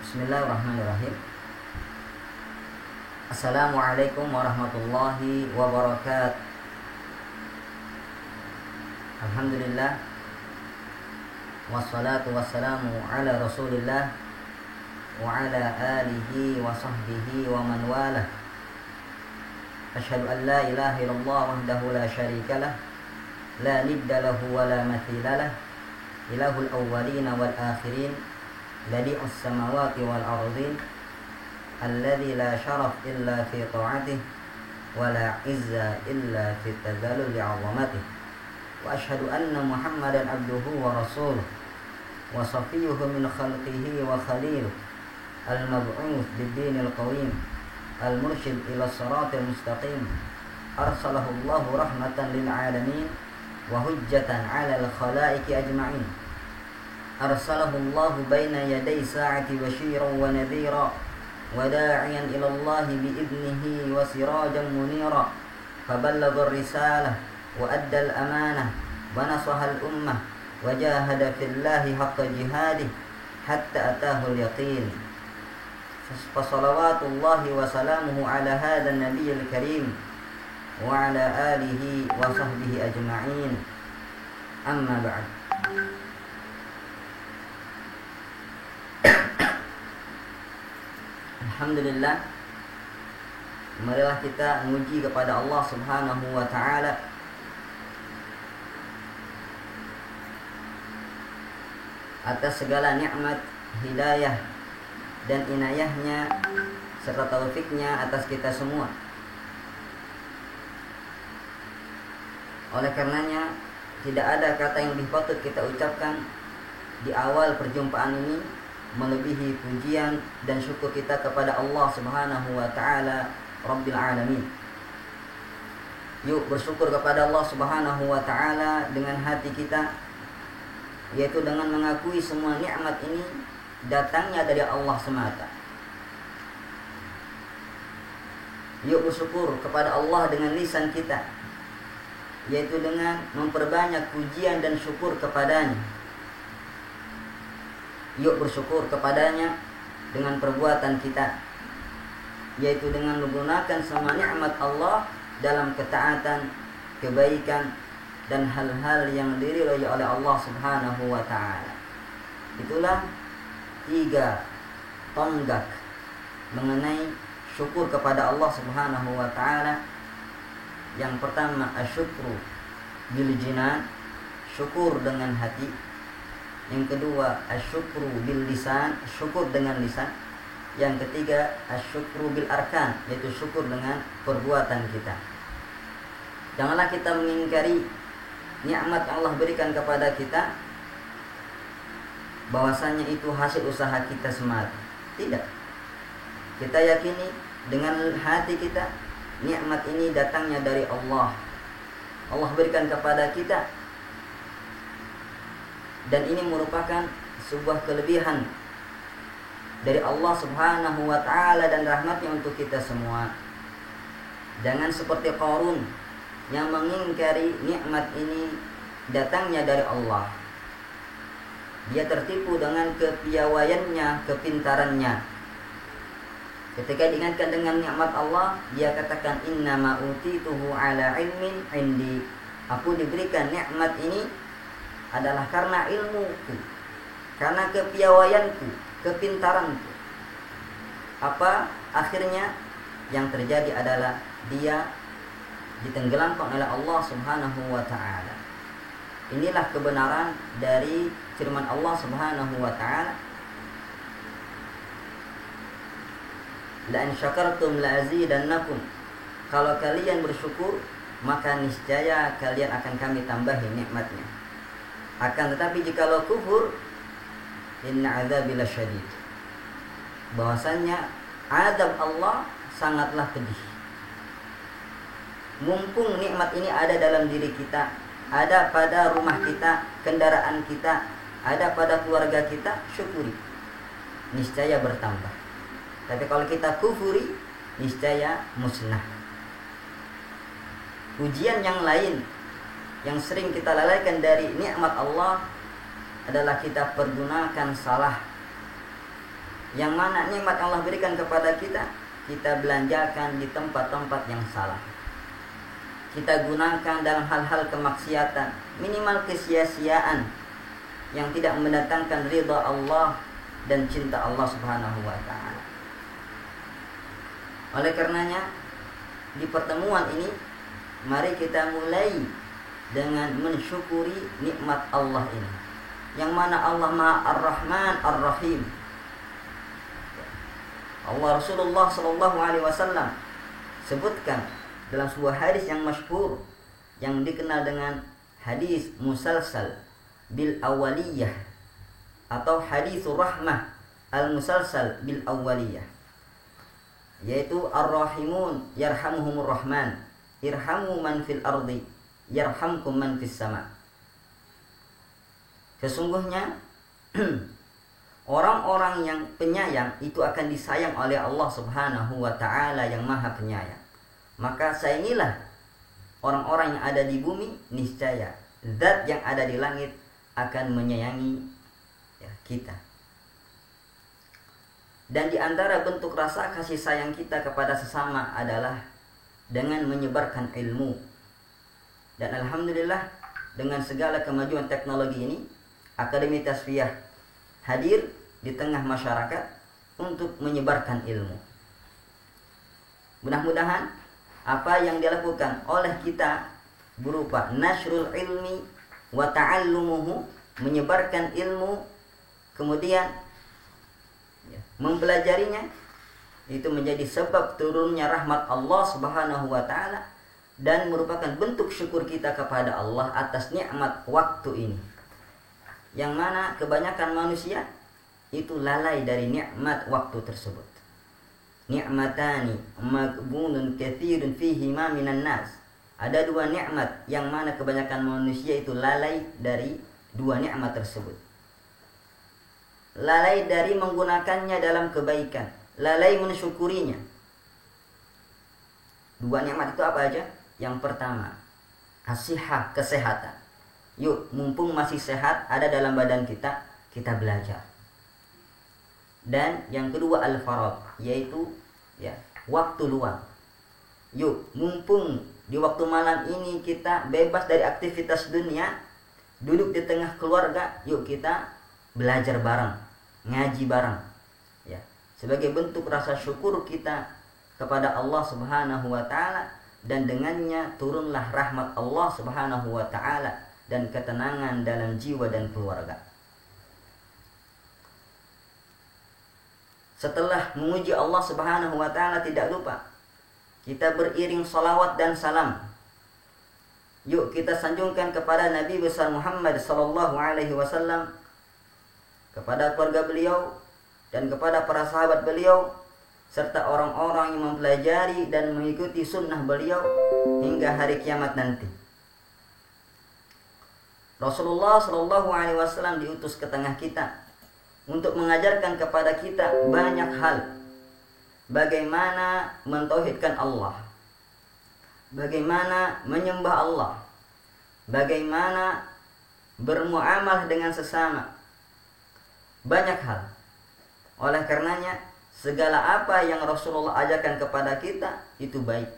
Bismillahirrahmanirrahim. Assalamualaikum warahmatullahi wabarakatuh. Alhamdulillah, wassalatu wassalamu ala rasulillah wa ala alihi wa sahbihi wa man walah. Asyhadu an la ilaha illallah wahdahu la syarika lah, la nidda lahu wa la mathila lah, ilahul awwalina wal akhirin, badi'us samawati wal ardhin, alladzi la syaraf illa fi ta'atih wa la izza illa fi tadallul li'azamatihi. Wa asyhadu anna Muhammadan abduhu wa rasuluh wa safiyyuhu min khalqihi wa khaliluh, al-mab'uts bid-dinil qawim, al-mursyid ila siratil mustaqim, arsalahu Allahu rahmatan lil alamin wa hujjatan 'alal khalaiqi ajma'in. Arsalahu Allahu baina yaday sa'ati basyiran wa nadhira wa da'iyan ila Allah bi idnihi wa sirajan munira. Faballagha ar-risalah wa adda al-amanah wa nasaha al-ummah wa jahada fillahi haqqa jihadih hatta atahu al-yaqin. Fa salawatullahi wa salamuhu ala hadha an-nabiyyil karim wa ala alihi wa sahbihi ajma'in. Amma ba'd. Alhamdulillah, marilah kita memuji kepada Allah Subhanahu wa ta'ala atas segala nikmat, hidayah dan inayahnya serta taufiknya atas kita semua. Oleh karenanya, tidak ada kata yang lebih patut kita ucapkan di awal perjumpaan ini melebihi pujian dan syukur kita kepada Allah Subhanahu wa ta'ala Rabbil Alamin. Yuk bersyukur kepada Allah Subhanahu wa ta'ala dengan hati kita, yaitu dengan mengakui semua nikmat ini datangnya dari Allah semata. Yuk bersyukur kepada Allah dengan lisan kita, yaitu dengan memperbanyak pujian dan syukur kepadanya. Yuk bersyukur kepadanya dengan perbuatan kita, yaitu dengan menggunakan semua nikmat Allah dalam ketaatan, kebaikan, dan hal-hal yang diridhai oleh Allah Subhanahu wa ta'ala. Itulah 3 tonggak mengenai syukur kepada Allah Subhanahu wa ta'ala. Yang pertama, asyukru bil jinan, syukur dengan hati. Yang kedua, asyukru bil lisan, syukur dengan lisan. Yang ketiga, asyukru bil arkan, yaitu syukur dengan perbuatan kita. Janganlah kita mengingkari nikmat yang Allah berikan kepada kita bahwasanya itu hasil usaha kita semata. Tidak. Kita yakini dengan hati kita, nikmat ini datangnya dari Allah. Allah berikan kepada kita, dan ini merupakan sebuah kelebihan dari Allah Subhanahu wa ta'ala dan rahmatnya untuk kita semua. Jangan seperti Qarun yang mengingkari nikmat ini datangnya dari Allah. Dia tertipu dengan kepiawaiannya, kepintarannya. Ketika diingatkan dengan nikmat Allah, dia katakan innama utituhu ala ilmin indi. Aku diberikan nikmat ini adalah karena ilmuku, karena kepiawaianku, kepintaranku. Apa akhirnya yang terjadi adalah dia ditenggelamkan oleh Allah Subhanahu wa ta'ala. Inilah kebenaran dari firman Allah Subhanahu wa ta'ala, la in syakartum la azidannakum. Kalau kalian bersyukur, maka niscaya kalian akan kami tambahi nikmatnya. Akan tetapi jikalau kufur, inna azabi lasyadid, bahwasanya azab Allah sangatlah pedih. Mumpung nikmat ini ada dalam diri kita, ada pada rumah kita, kendaraan kita, ada pada keluarga kita, syukuri, niscaya bertambah. Tapi kalau kita kufuri, niscaya musnah. Ujian yang lain yang sering kita lalaikan dari nikmat Allah adalah kita pergunakan salah Yang mana nikmat Allah berikan kepada kita, kita belanjakan di tempat-tempat yang salah. Kita gunakan dalam hal-hal kemaksiatan, minimal kesia-siaan yang tidak mendatangkan ridha Allah dan cinta Allah Subhanahu wa taala. Oleh karenanya, di pertemuan ini mari kita mulai dengan mensyukuri nikmat Allah ini. Yang mana Allah Maha Ar-Rahman Ar-Rahim. Allah Rasulullah sallallahu alaihi wasallam sebutkan dalam sebuah hadis yang masyhur yang dikenal dengan hadis musalsal bil awaliyah atau hadithur rahmah al musalsal bil awaliyah, yaitu ar-rahimun yarhamuhumur rahman irhamu man fil ardi yarhamkum man fis sama. Sesungguhnya orang-orang yang penyayang itu akan disayang oleh Allah Subhanahu wa taala yang Maha Penyayang. Maka sayangilah orang-orang yang ada di bumi, niscaya zat yang ada di langit akan menyayangi kita. Dan di antara bentuk rasa kasih sayang kita kepada sesama adalah dengan menyebarkan ilmu. Dan alhamdulillah dengan segala kemajuan teknologi ini, Akademi Tasfiyah hadir di tengah masyarakat untuk menyebarkan ilmu. Mudah-mudahan apa yang dilakukan oleh kita berupa nasrul ilmi wa ta'allumuhu, menyebarkan ilmu, kemudian mempelajarinya, itu menjadi sebab turunnya rahmat Allah Subhanahu wa taala dan merupakan bentuk syukur kita kepada Allah atas nikmat waktu ini. Yang mana kebanyakan manusia itu lalai dari nikmat waktu tersebut. Ni'matani maghbunun katsirun fihi ma minan nas. Ada dua nikmat yang mana kebanyakan manusia itu lalai dari dua nikmat tersebut. Lalai dari menggunakannya dalam kebaikan, lalai mensyukurinya. Dua nikmat itu apa aja? Yang pertama, as-sihah, kesehatan. Yuk, mumpung masih sehat ada dalam badan kita, kita belajar. Dan yang kedua al-farad, yaitu waktu luang. Yuk, mumpung di waktu malam ini kita bebas dari aktivitas dunia, duduk di tengah keluarga, yuk kita belajar bareng, ngaji bareng. Sebagai bentuk rasa syukur kita kepada Allah Subhanahu wa taala, dan dengannya turunlah rahmat Allah Subhanahu wa taala dan ketenangan dalam jiwa dan keluarga. Setelah memuji Allah Subhanahu wa taala, tidak lupa kita beriring salawat dan salam. Yuk kita sanjungkan kepada Nabi besar Muhammad sallallahu alaihi wasallam, kepada keluarga beliau dan kepada para sahabat beliau, serta orang-orang yang mempelajari dan mengikuti sunnah beliau hingga hari kiamat nanti. Rasulullah sallallahu alaihi wasallam diutus ke tengah kita untuk mengajarkan kepada kita banyak hal. Bagaimana mentauhidkan Allah, bagaimana menyembah Allah, bagaimana bermuamalah dengan sesama. Banyak hal. Oleh karenanya, segala apa yang Rasulullah ajarkan kepada kita itu baik.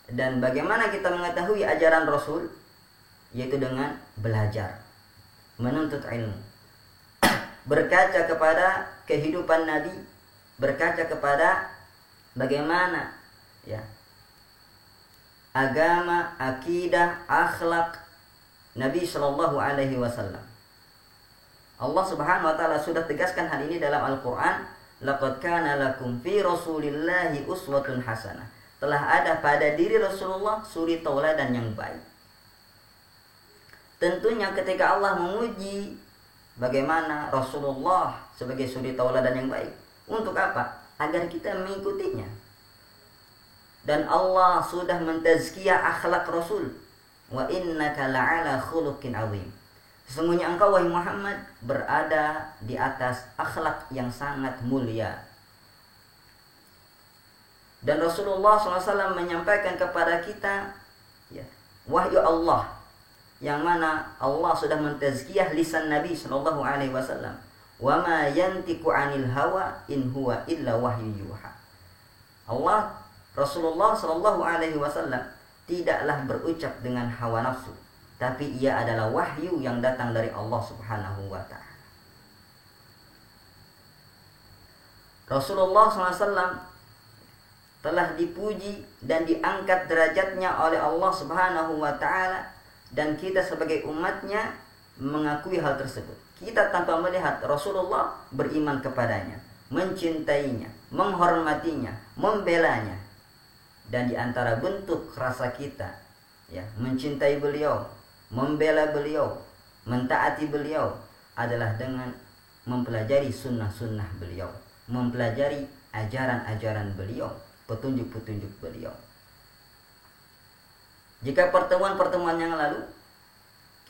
Dan bagaimana kita mengetahui ajaran Rasul? Yaitu dengan belajar, menuntut ilmu, berkaca kepada kehidupan Nabi, berkaca kepada bagaimana agama, akidah, akhlak Nabi Shallallahu Alaihi Wasallam. Allah Subhanahu Wa Taala sudah tegaskan hal ini dalam Al-Quran. Laqad kana lakum fi Rasulillahi uswatun hasanah. Telah ada pada diri Rasulullah suri tauladan yang baik. Tentunya ketika Allah memuji bagaimana Rasulullah sebagai suri tauladan yang baik, untuk apa? Agar kita mengikutinya. Dan Allah sudah mentazkiyah akhlak Rasul. Wa innaka la'ala khuluqin azim. Sesungguhnya engkau wahai Muhammad berada di atas akhlak yang sangat mulia. Dan Rasulullah SAW menyampaikan kepada kita wahyu Allah, yang mana Allah sudah mentazkiyah lisan Nabi SAW wa ma yantiqu 'anil hawa in huwa illa wahyu yuha. Rasulullah sallallahu alaihi wasallam tidaklah berucap dengan hawa nafsu, tapi ia adalah wahyu yang datang dari Allah Subhanahu wa taala. Rasulullah SAW telah dipuji dan diangkat derajatnya oleh Allah Subhanahu wa taala, dan kita sebagai umatnya mengakui hal tersebut. Kita tanpa melihat Rasulullah beriman kepadanya, mencintainya, menghormatinya, membelanya. Dan di antara bentuk rasa kita mencintai beliau, membela beliau, mentaati beliau adalah dengan mempelajari sunnah-sunnah beliau, mempelajari ajaran-ajaran beliau, petunjuk-petunjuk beliau. Jika pertemuan-pertemuan yang lalu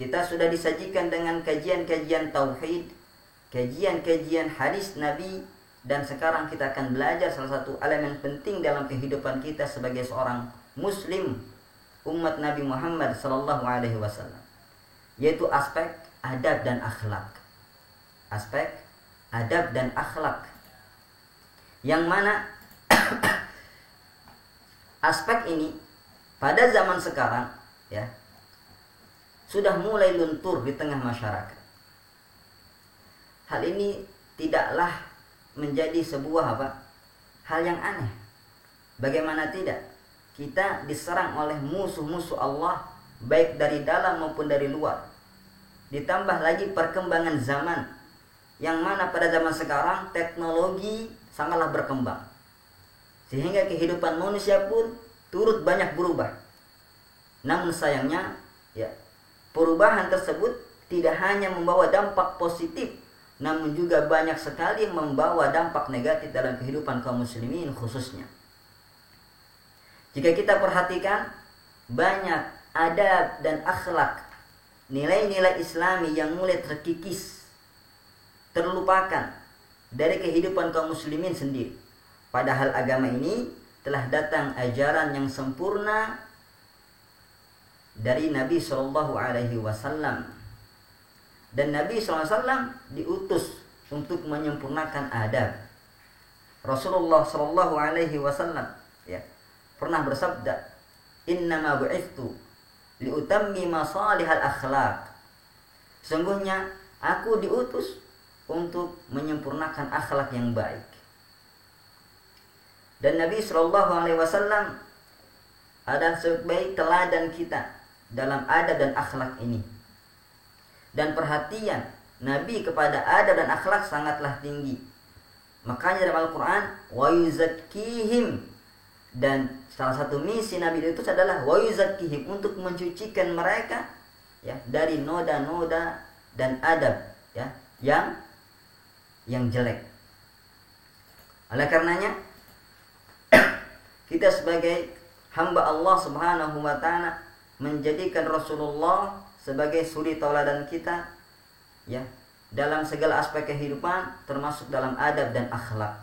kita sudah disajikan dengan kajian-kajian tauhid, kajian-kajian hadis Nabi, dan sekarang kita akan belajar salah satu elemen penting dalam kehidupan kita sebagai seorang muslim umat Nabi Muhammad sallallahu alaihi wasallam, yaitu aspek adab dan akhlak. Aspek adab dan akhlak, yang mana aspek ini pada zaman sekarang sudah mulai luntur di tengah masyarakat. Hal ini tidaklah menjadi sebuah hal yang aneh. Bagaimana tidak? Kita diserang oleh musuh-musuh Allah, baik dari dalam maupun dari luar. Ditambah lagi perkembangan zaman, yang mana pada zaman sekarang teknologi sangatlah berkembang, sehingga kehidupan manusia pun turut banyak berubah. Namun sayangnya perubahan tersebut tidak hanya membawa dampak positif, namun juga banyak sekali membawa dampak negatif dalam kehidupan kaum muslimin khususnya. Jika kita perhatikan, banyak adab dan akhlak, nilai-nilai Islami yang mulai terkikis, terlupakan dari kehidupan kaum muslimin sendiri. Padahal agama ini telah datang ajaran yang sempurna dari Nabi Shallallahu Alaihi Wasallam, dan Nabi SAW diutus untuk menyempurnakan adab. Rasulullah Shallallahu Alaihi Wasallam pernah bersabda, "Innama bu'ithtu liutammima salihal akhlak." Sungguhnya aku diutus untuk menyempurnakan akhlak yang baik. Dan Nabi Shallallahu Alaihi Wasallam adalah sebaik teladan kita dalam adab dan akhlak ini. Dan perhatian Nabi kepada adab dan akhlak sangatlah tinggi. Makanya dalam Al-Quran, wa yuzakkihim, dan salah satu misi Nabi itu adalah wa yuzakkihim, untuk mencucikan mereka dari noda-noda dan adab yang jelek. Oleh karenanya kita sebagai hamba Allah Subhanahu wa taala menjadikan Rasulullah sebagai suri tauladan kita dalam segala aspek kehidupan, termasuk dalam adab dan akhlak.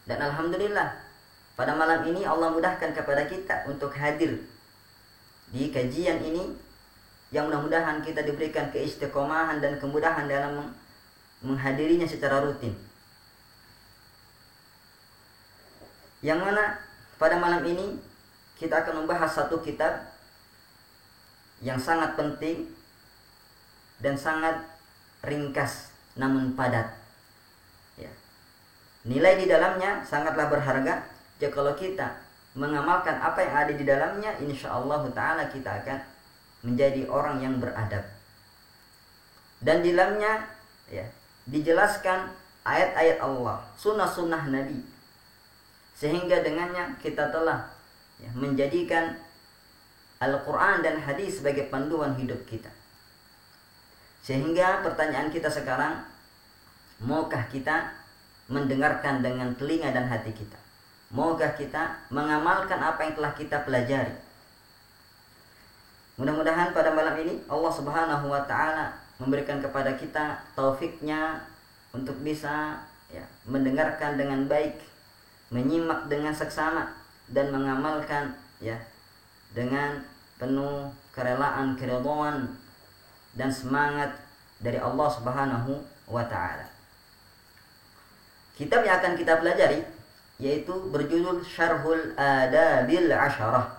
Dan alhamdulillah pada malam ini Allah mudahkan kepada kita untuk hadir di kajian ini, yang mudah-mudahan kita diberikan keistiqomahan dan kemudahan dalam menghadirinya secara rutin. Yang mana pada malam ini kita akan membahas satu kitab yang sangat penting dan sangat ringkas namun padat. Nilai di dalamnya sangatlah berharga. Jika kalau kita mengamalkan apa yang ada di dalamnya, insyaallah ta'ala kita akan menjadi orang yang beradab. Dan di dalamnya dijelaskan ayat-ayat Allah, sunnah-sunnah Nabi, sehingga dengannya kita telah menjadikan Al-Quran dan hadis sebagai panduan hidup kita. Sehingga pertanyaan kita sekarang, maukah kita mendengarkan dengan telinga dan hati kita? Maukah kita mengamalkan apa yang telah kita pelajari? Mudah-mudahan pada malam ini Allah Subhanahu wa ta'ala memberikan kepada kita taufiknya untuk bisa mendengarkan dengan baik, menyimak dengan seksama, dan mengamalkan dengan penuh kerelaan, keridhaan dan semangat dari Allah Subhanahu wa ta'ala. Kitab yang akan kita pelajari yaitu berjudul Syarhul Adabil Asyarah,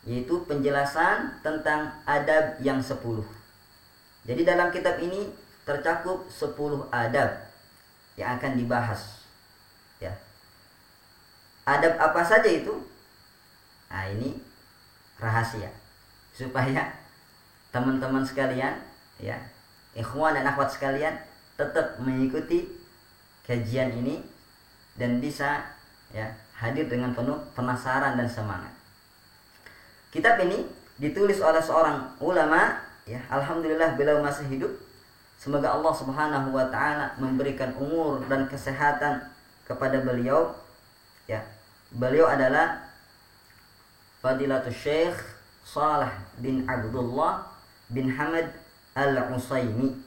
yaitu penjelasan tentang adab yang 10. Jadi dalam kitab ini tercakup 10 adab yang akan dibahas. Ya. Adab apa saja itu? Nah, ini rahasia supaya teman-teman sekalian, ya, ikhwan dan akhwat sekalian tetap mengikuti kajian ini dan bisa, ya, hadir dengan penuh penasaran dan semangat. Kitab ini ditulis oleh seorang ulama, ya, alhamdulillah beliau masih hidup. Semoga Allah Subhanahu wa taala memberikan umur dan kesehatan kepada beliau. Ya. Beliau adalah Fadilatul Syekh Shalih bin Abdullah bin Hamad Al-Utsaimin.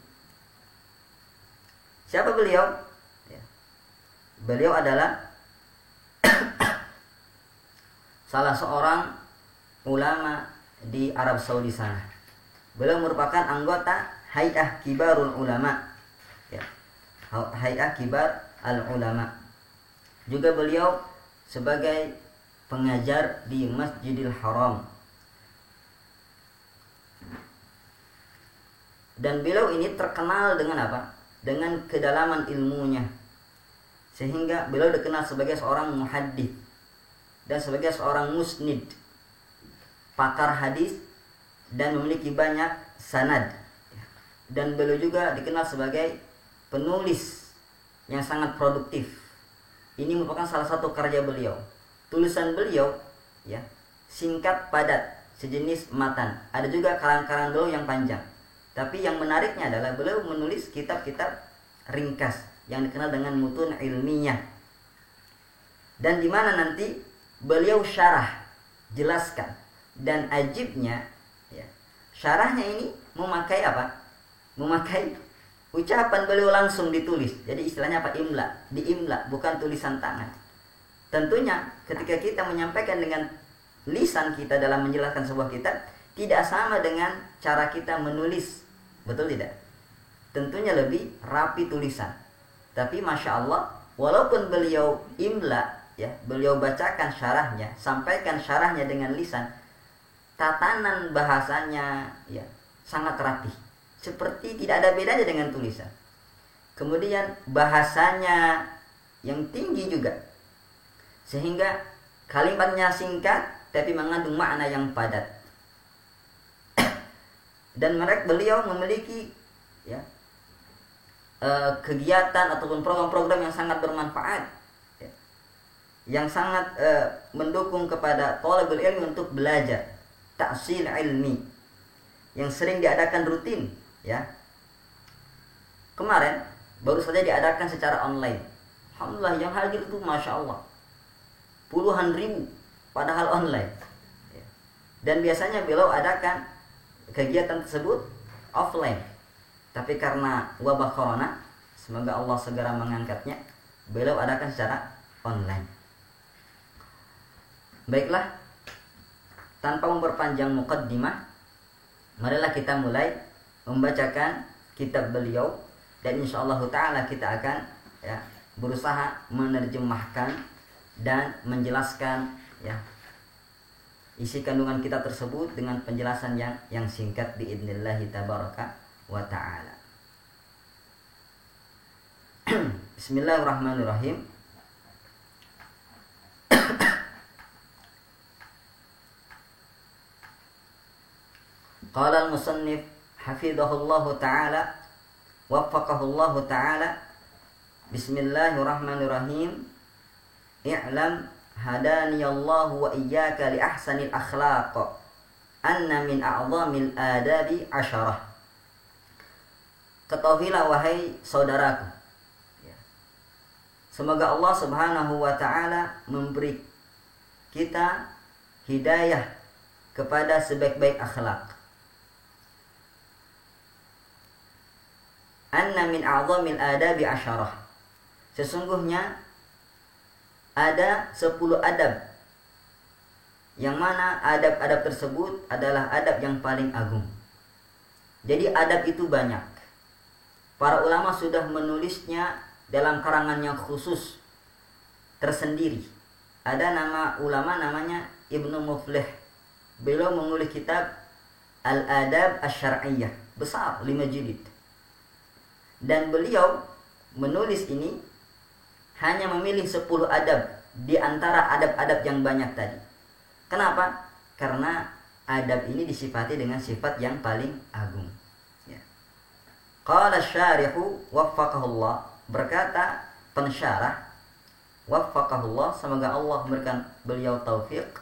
Siapa beliau? Ya. Beliau adalah salah seorang ulama di Arab Saudi sana. Beliau merupakan anggota Hay'ah Kibarul Ulama. Ya. Hay'ah Kibar Al-Ulama. Juga beliau sebagai pengajar di Masjidil Haram. Dan beliau ini terkenal dengan apa? Dengan kedalaman ilmunya. Sehingga beliau dikenal sebagai seorang muhaddits dan sebagai seorang musnid, pakar hadis, dan memiliki banyak sanad. Dan beliau juga dikenal sebagai penulis yang sangat produktif. Ini merupakan salah satu karya beliau. Tulisan beliau, ya, singkat padat, sejenis matan. Ada juga karang-karang beliau yang panjang. Tapi yang menariknya adalah beliau menulis kitab-kitab ringkas yang dikenal dengan mutun ilmiah. Dan di mana nanti beliau syarah, jelaskan. Dan ajibnya, ya, syarahnya ini memakai apa? Memakai ucapan beliau langsung ditulis. Jadi istilahnya apa? Imla. Diimla, bukan tulisan tangan. Tentunya ketika kita menyampaikan dengan lisan kita dalam menjelaskan sebuah kitab, tidak sama dengan cara kita menulis. Betul tidak? Tentunya lebih rapi tulisan. Tapi Masya Allah, walaupun beliau imla, ya, beliau bacakan syarahnya, sampaikan syarahnya dengan lisan, tatanan bahasanya, ya, sangat rapi. Seperti tidak ada bedanya dengan tulisan. Kemudian bahasanya yang tinggi juga. Sehingga kalimatnya singkat tapi mengandung makna yang padat. Dan beliau memiliki, ya, kegiatan ataupun program-program yang sangat bermanfaat, ya, yang sangat mendukung kepada thalabul ilmi untuk belajar, tahsil ilmi, yang sering diadakan rutin, ya. Kemarin baru saja diadakan secara online. Alhamdulillah yang hadir itu Masya Allah puluhan ribu, padahal online. Dan biasanya beliau adakan kegiatan tersebut offline. Tapi karena wabah corona, semoga Allah segera mengangkatnya, beliau adakan secara online. Baiklah, tanpa memperpanjang muqaddimah, marilah kita mulai membacakan kitab beliau. Dan insyaallah ta'ala kita akan, ya, berusaha menerjemahkan dan menjelaskan, ya, isi kandungan kitab tersebut dengan penjelasan yang singkat biidnillahi tabaraka wa ta'ala. Bismillahirrahmanirrahim. Qala al-musannif hafidhahullahu ta'ala waffaqahullahu ta'ala. Bismillahirrahmanirrahim. I'lam hadaniyallahu wa iyyaka li ahsanil akhlaq anna min a'zamil adabi 10. Ketahuilah wahai saudaraku, ya, semoga Allah Subhanahu wa ta'ala memberi kita hidayah kepada sebaik-baik akhlak. Anna min a'zamil adabi 10. Sesungguhnya ada 10 adab, yang mana adab-adab tersebut adalah adab yang paling agung. Jadi adab itu banyak. Para ulama sudah menulisnya dalam karangan yang khusus tersendiri. Ada nama ulama namanya Ibnu Muflih. Beliau menulis kitab Al-Adab Asy-Syar'iyyah, besar 5 jilid. Dan beliau menulis ini hanya memilih 10 adab di antara adab-adab yang banyak tadi. Kenapa? Karena adab ini disifati dengan sifat yang paling agung. Ya. Qala asy-syarihu waffaqahullah, berkata pensyarah, waffaqahullah, semoga Allah memberikan beliau taufik,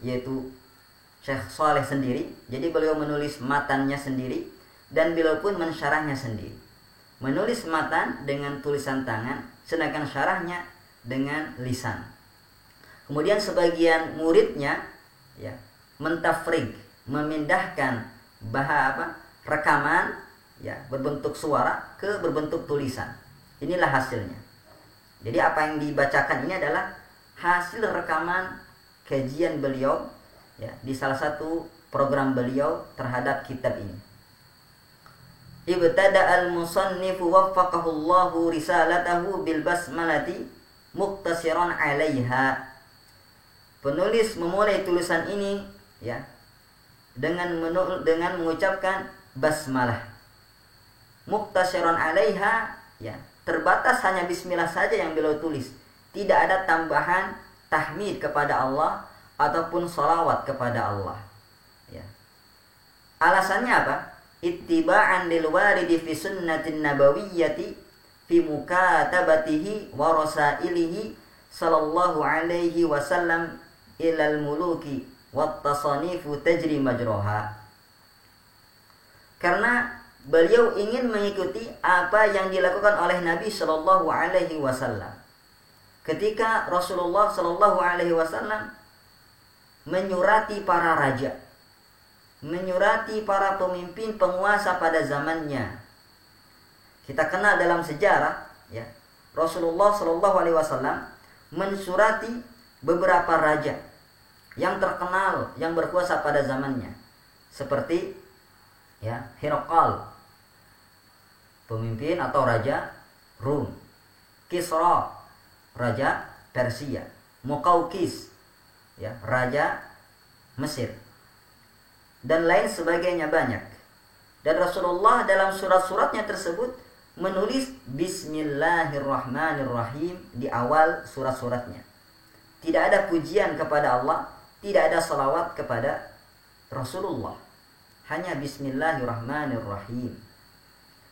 yaitu Syekh Saleh sendiri. Jadi beliau menulis matannya sendiri dan beliau pun mensyarahnya sendiri. Menulis matan dengan tulisan tangan, sedangkan syarahnya dengan lisan. Kemudian sebagian muridnya ya mentafrig, memindahkan rekaman ya berbentuk suara ke berbentuk tulisan. Inilah hasilnya. Jadi apa yang dibacakan ini adalah hasil rekaman kajian beliau ya di salah satu program beliau terhadap kitab ini. Ibtada al-musannifu waffaqahullahu risalatahu bil basmalati muqtasiran 'alaiha. Penulis memulai tulisan ini ya dengan mengucapkan basmalah. Muqtasiran 'alaiha ya, terbatas hanya bismillah saja yang beliau tulis. Tidak ada tambahan tahmid kepada Allah ataupun sholawat kepada Allah. Ya. Alasannya apa? Ittiba'an lil waridi fi sunnatin nabawiyyati fi mukatabatihi wa rasailihi sallallahu alaihi wasallam ilal muluki wat tasanifu tajri majroha. Karena beliau ingin mengikuti apa yang dilakukan oleh Nabi sallallahu alaihi wasallam ketika Rasulullah sallallahu alaihi wasallam menyurati para raja, menyurati para pemimpin penguasa pada zamannya. Kita kenal dalam sejarah ya, Rasulullah sallallahu alaihi wasallam mensurati beberapa raja yang terkenal yang berkuasa pada zamannya, seperti ya Herakl, pemimpin atau raja Rum, Kisra, raja Persia, Muqawqis ya, raja Mesir, dan lain sebagainya banyak. Dan Rasulullah dalam surat-suratnya tersebut menulis Bismillahirrahmanirrahim di awal surat-suratnya. Tidak ada pujian kepada Allah, tidak ada salawat kepada Rasulullah, hanya Bismillahirrahmanirrahim.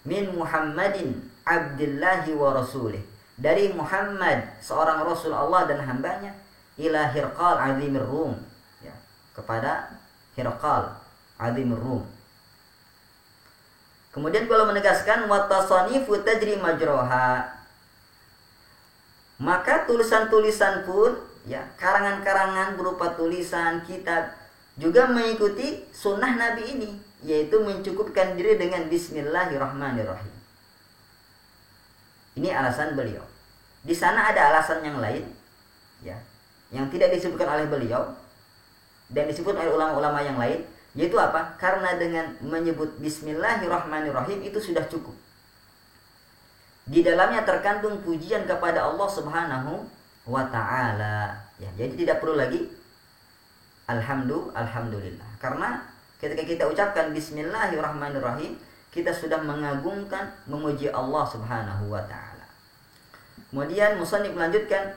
Min Muhammadin abdillahi wa rasulih, dari Muhammad seorang Rasul Allah dan hambanya, ila Herakl azimir Rum ya, kepada Herakl azimir Rum. Kemudian beliau menegaskan watasanifu tajri majroha, maka tulisan-tulisan pun ya, karangan-karangan berupa tulisan kitab juga mengikuti sunnah Nabi ini, yaitu mencukupkan diri dengan Bismillahirrahmanirrahim. Ini alasan beliau. Di sana ada alasan yang lain ya, yang tidak disebutkan oleh beliau dan disebut oleh ulama-ulama yang lain, yaitu apa? Karena dengan menyebut Bismillahirrahmanirrahim itu sudah cukup. Di dalamnya terkandung pujian kepada Allah Subhanahu wa ta'ala ya, jadi tidak perlu lagi alhamdulillah, karena ketika kita ucapkan Bismillahirrahmanirrahim kita sudah mengagungkan, memuji Allah Subhanahu wa ta'ala. Kemudian musannif melanjutkan,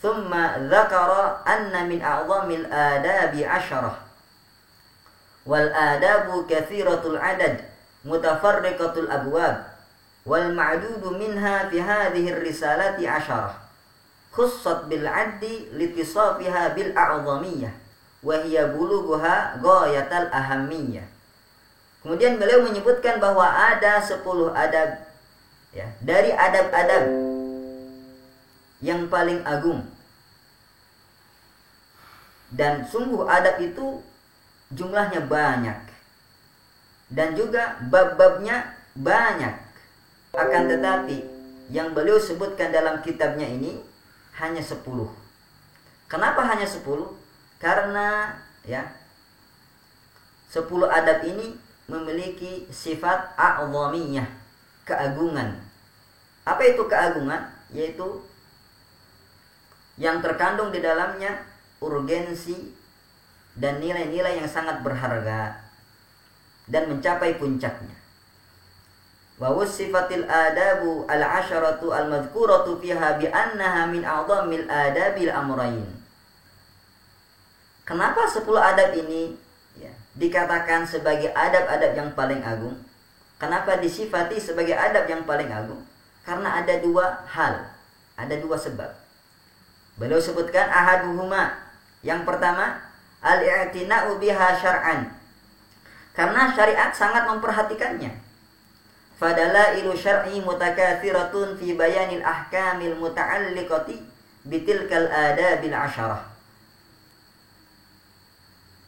thumma dzakara anna min a'zamil adabi 'asharah wal adabu katsiratul adad mutafarriqatul abwab wal ma'dudu minha fi hadhihi ar-risalati 'asharah khussat bil 'addi litisafiha bil a'zamiyyah wa hiya bulughuha ghayatal ahammiyah. Kemudian beliau menyebutkan bahwa ada 10 adab ya, dari adab-adab yang paling agung. Dan sungguh adab itu jumlahnya banyak dan juga bab-babnya banyak. Akan tetapi yang beliau sebutkan dalam kitabnya ini hanya 10. Kenapa hanya 10? Karena ya 10 adab ini memiliki sifat a'zamiyah, keagungan. Apa itu keagungan? Yaitu yang terkandung di dalamnya urgensi dan nilai-nilai yang sangat berharga dan mencapai puncaknya. Wa wusifatil adabu al-asharatu al-madhkuratu fiha bi annaha min a'dhamil adabil amrayn. Kenapa 10 adab ini dikatakan sebagai adab-adab yang paling agung? Kenapa disifati sebagai adab yang paling agung? Karena ada 2 hal, ada 2 sebab. Beliau sebutkan ahaduhuma, yang pertama al-i'tina'u biha syar'an. Karena syariat sangat memperhatikannya. Fadalailu syar'i mutakatsiratun fi bayanil ahkamil muta'alliqati bitilkal adabil asyarah.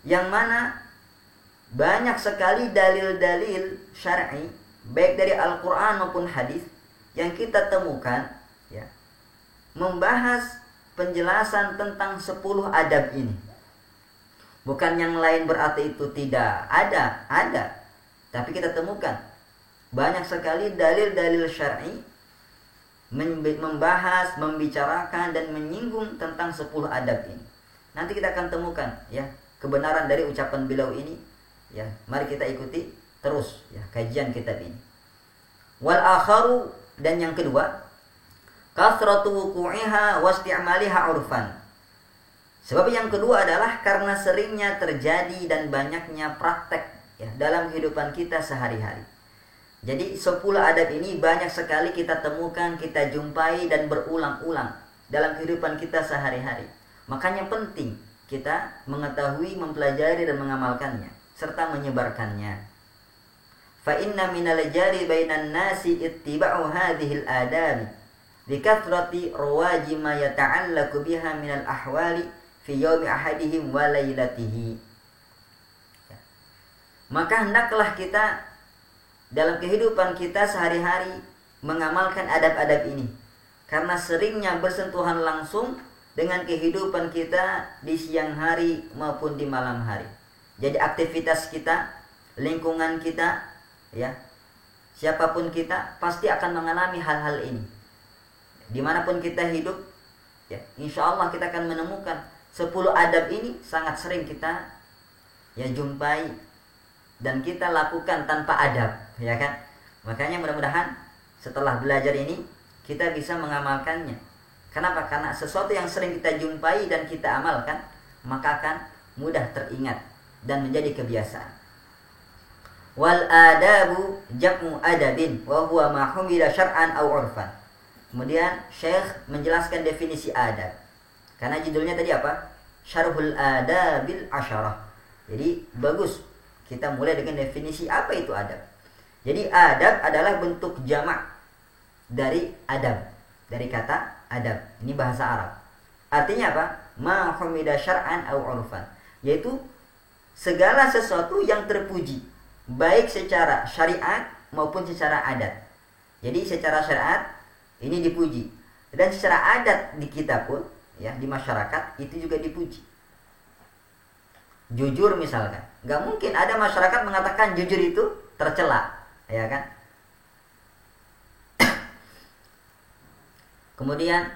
Yang mana banyak sekali dalil-dalil syar'i baik dari Al-Qur'an maupun hadis yang kita temukan membahas penjelasan tentang 10 adab ini. Bukan yang lain berarti itu tidak ada. Tapi kita temukan banyak sekali dalil-dalil syar'i membahas, membicarakan dan menyinggung tentang 10 adab ini. Nanti kita akan temukan kebenaran dari ucapan beliau ini. Mari kita ikuti terus kajian kitab ini. Wal akharu, dan yang kedua, kasratu wuqu'iha wa isti'maliha 'urfan. Sebab yang kedua adalah karena seringnya terjadi dan banyaknya praktek dalam kehidupan kita sehari-hari. Jadi 10 adab ini banyak sekali kita temukan, kita jumpai dan berulang-ulang dalam kehidupan kita sehari-hari. Makanya penting kita mengetahui, mempelajari dan mengamalkannya serta menyebarkannya. Fa inna minal jari bainan nasi ittiba'u hadhil adab bi kathrati rawaji ma yata'allaqu biha minal ahwali fi yaumi ahadihim wa lailatihi. Maka hendaklah kita dalam kehidupan kita sehari-hari mengamalkan adab-adab ini, karena seringnya bersentuhan langsung dengan kehidupan kita di siang hari maupun di malam hari. Jadi aktivitas kita, lingkungan kita, siapapun kita pasti akan mengalami hal-hal ini. Dimanapun kita hidup, insya Allah kita akan menemukan 10 adab ini sangat sering kita jumpai dan kita lakukan tanpa adab, kan? Makanya mudah-mudahan setelah belajar ini kita bisa mengamalkannya. Kenapa? Karena sesuatu yang sering kita jumpai dan kita amalkan, maka akan mudah teringat dan menjadi kebiasaan. Wal adabu jam'u adabin wa huwa ma humila syar'an aw 'urfan. Kemudian Syekh menjelaskan definisi adab. Karena judulnya tadi apa? Syarhul adabil asyarah. Jadi bagus kita mulai dengan definisi apa itu adab. Jadi adab adalah bentuk jamak dari adab, dari kata adab. Ini bahasa Arab. Artinya apa? Ma humida syar'an aw 'urfan, yaitu segala sesuatu yang terpuji, baik secara syariat maupun secara adat. Jadi secara syariat ini dipuji, dan secara adat di kita pun di masyarakat itu juga dipuji. Jujur misalkan, nggak mungkin ada masyarakat mengatakan jujur itu tercela, kan? Kemudian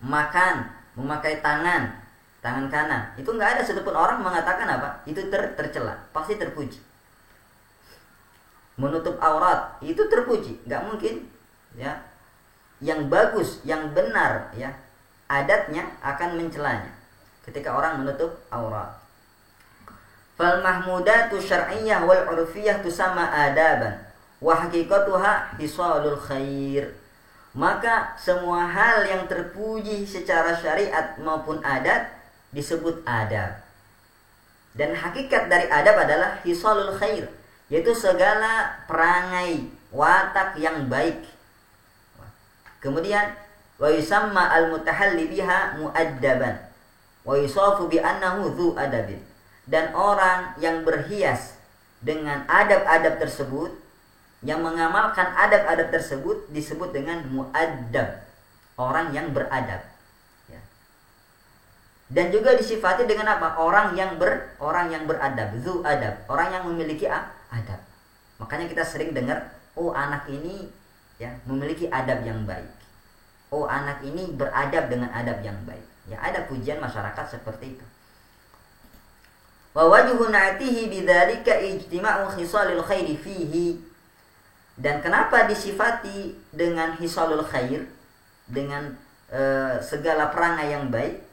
makan, memakai tangan kanan, itu nggak ada satupun orang mengatakan apa itu tercela, pasti terpuji. Menutup aurat itu terpuji, nggak mungkin yang bagus, yang benar adatnya akan mencelanya ketika orang menutup aurat. Fal mahmudatu syar'iyyah wal 'urfiyyah tusamma adaban wa haqiqatuha hisalul khair. Maka semua hal yang terpuji secara syariat maupun adat disebut adab. Dan hakikat dari adab adalah hisalul khair, yaitu segala perangai watak yang baik. Kemudian wa yusamma al mutahalli biha muaddaban wa yusafu bi annahu dzu adabin. Dan orang yang berhias dengan adab-adab tersebut, yang mengamalkan adab-adab tersebut disebut dengan muaddab, orang yang beradab. Dan juga disifati dengan apa? Orang yang beradab, dzu adab, orang yang memiliki adab. Makanya kita sering dengar, oh anak ini ya, memiliki adab yang baik. Oh, anak ini beradab dengan adab yang baik. Ya, ada pujian masyarakat seperti itu. Wa wajhu na'tihi bidzalika ijtima'u khisalil khairi fihi. Dan kenapa disifati dengan hisalul khair, dengan segala perangai yang baik?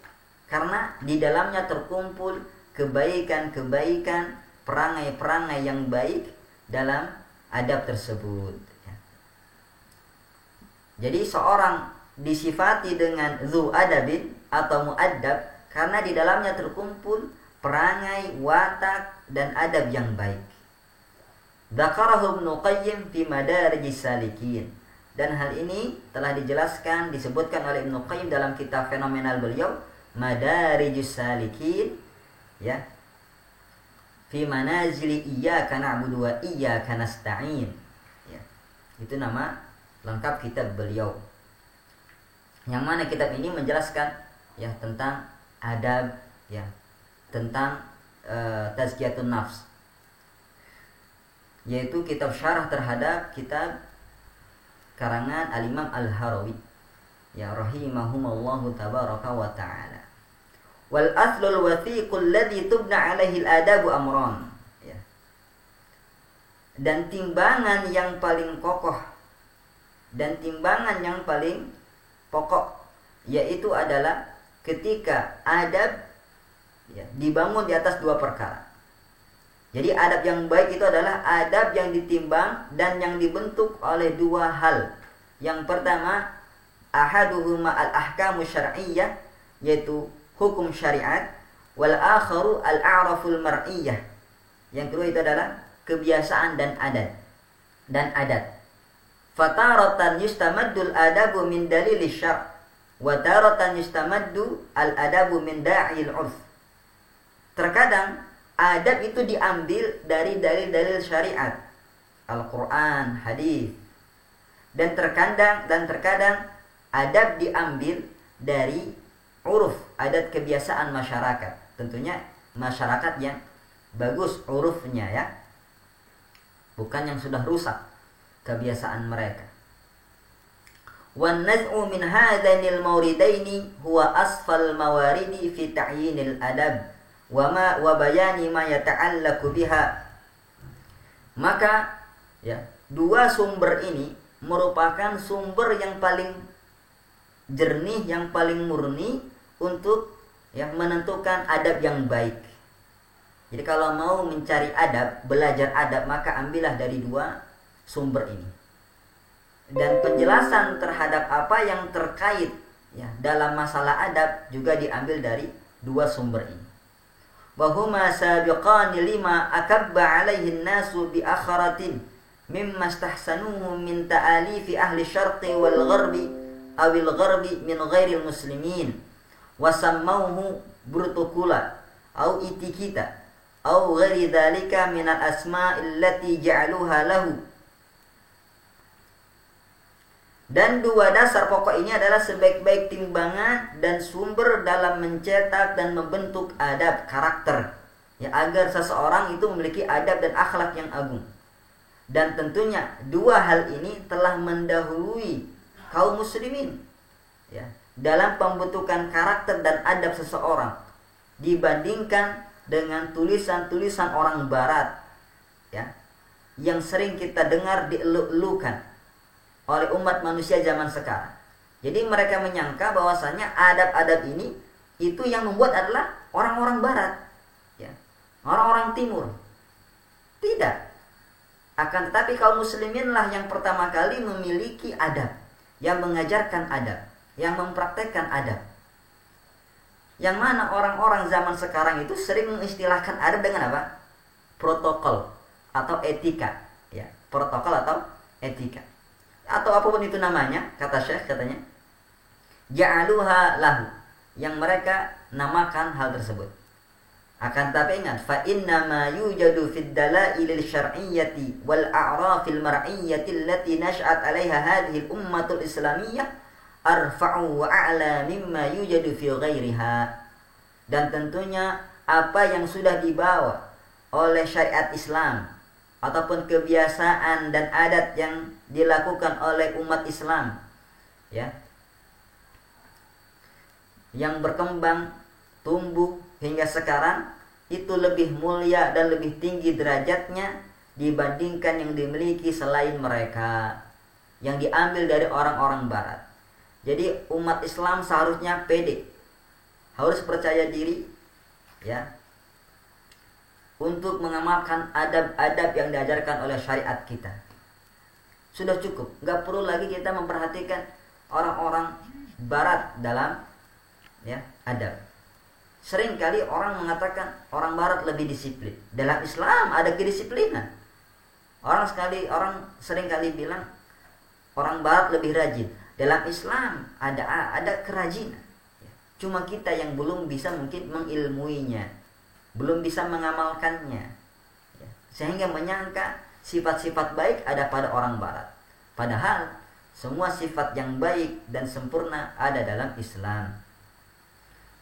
Karena di dalamnya terkumpul kebaikan-kebaikan, perangai-perangai yang baik dalam adab tersebut. Jadi seorang disifati dengan zu adabin atau mu'addab karena di dalamnya terkumpul perangai, watak, dan adab yang baik. Dzakarahu Ibnu Qayyim fi Madarijis Salikin. Dan hal ini telah dijelaskan, disebutkan oleh Ibnu Qayyim dalam kitab fenomenal beliau Madarijus Salikin, ya, fi manazili iyyaka na'budu wa iyyaka nasta'in, ya. Itu nama lengkap kitab beliau. Yang mana kitab ini menjelaskan, ya, tentang adab, ya, tentang tazkiyatun nafs, yaitu kitab syarah terhadap kitab karangan Al-Imam Al-Harawi, ya, rahimahumullahu tabaraka wa ta'ala. Wal aslul wathiqul ladzi tubna alaihi al-adabu amran, ya. Dan timbangan yang paling kokoh dan timbangan yang paling pokok yaitu adalah ketika adab, ya, dibangun di atas dua perkara. Jadi adab yang baik itu adalah adab yang ditimbang dan yang dibentuk oleh dua hal. Yang pertama, ahaduhuma al-ahkamu syar'iyyah, yaitu hukum syariat, wal akharu al-a'raful mar'iyyah. Yang kedua itu adalah kebiasaan dan adat. Fataratan yustamaddul adabu min dalil syar' wa taratan yustamaddu al-adabu min da'il 'urf. Terkadang adab itu diambil dari dalil-dalil syariat, Al-Quran, hadis. Dan terkadang adab diambil dari uruf, adat kebiasaan masyarakat. Tentunya masyarakat yang bagus urufnya, ya, bukan yang sudah rusak kebiasaan mereka. Wan naz'u min hadainil mawridaini huwa asfal mawaridi fi ta'yinil adab wa bayani ma yata'allaqu biha. Maka, ya, dua sumber ini merupakan sumber yang paling jernih, yang paling murni untuk, ya, menentukan adab yang baik. Jadi kalau mau mencari adab, belajar adab, maka ambillah dari dua sumber ini. Dan penjelasan terhadap apa yang terkait, ya, dalam masalah adab juga diambil dari dua sumber ini. Wahuma sabiqani lima akabba alaihi nasu bi akharatin mimma istahsanuhu min ta'alifi ahli syarqi wal gharbi awil gharbi min ghairil muslimin wasammauhu burtukula au itikita au ghairi dhalika min al asma'il lati ja'aluha lahu. Dan dua dasar pokok ini adalah sebaik-baik timbangan dan sumber dalam mencetak dan membentuk adab karakter, ya, agar seseorang itu memiliki adab dan akhlak yang agung. Dan tentunya dua hal ini telah mendahului kaum muslimin, ya, dalam pembentukan karakter dan adab seseorang dibandingkan dengan tulisan-tulisan orang barat, ya, yang sering kita dengar dieluk-elukan oleh umat manusia zaman sekarang. Jadi mereka menyangka bahwasanya adab-adab ini itu yang membuat adalah orang-orang barat, ya, orang-orang timur. Tidak. Akan tetapi kaum muslimin lah yang pertama kali memiliki adab, yang mengajarkan adab, yang mempraktekkan adab. Yang mana orang-orang zaman sekarang itu sering mengistilahkan adab dengan apa? Protokol atau etika, ya, protokol atau etika. Atau apapun itu namanya, kata Syekh, katanya ja'aluha lahu, yang mereka namakan hal tersebut. Akan tapi ingat, fa inna ma yujadu fid dalailil syar'iyyati wal a'rafil mar'iyyati allati nash'at 'alaiha hadhihi al-ummatul islamiyyah arfa'u wa a'la mimma yujadu fi ghairiha. Dan tentunya apa yang sudah dibawa oleh syariat Islam ataupun kebiasaan dan adat yang dilakukan oleh umat Islam, ya, yang berkembang, tumbuh hingga sekarang, itu lebih mulia dan lebih tinggi derajatnya dibandingkan yang dimiliki selain mereka, yang diambil dari orang-orang barat. Jadi umat Islam seharusnya pede, harus percaya diri, ya, untuk mengamalkan adab-adab yang diajarkan oleh syariat kita. Sudah cukup, nggak perlu lagi kita memperhatikan orang-orang barat dalam, ya, adab. Sering kali orang mengatakan orang barat lebih disiplin. Dalam Islam ada kedisiplinan. Orang sering kali bilang orang barat lebih rajin. Dalam Islam ada kerajinan. Cuma kita yang belum bisa mungkin mengilmuinya, belum bisa mengamalkannya, sehingga menyangka sifat-sifat baik ada pada orang barat. Padahal semua sifat yang baik dan sempurna ada dalam Islam.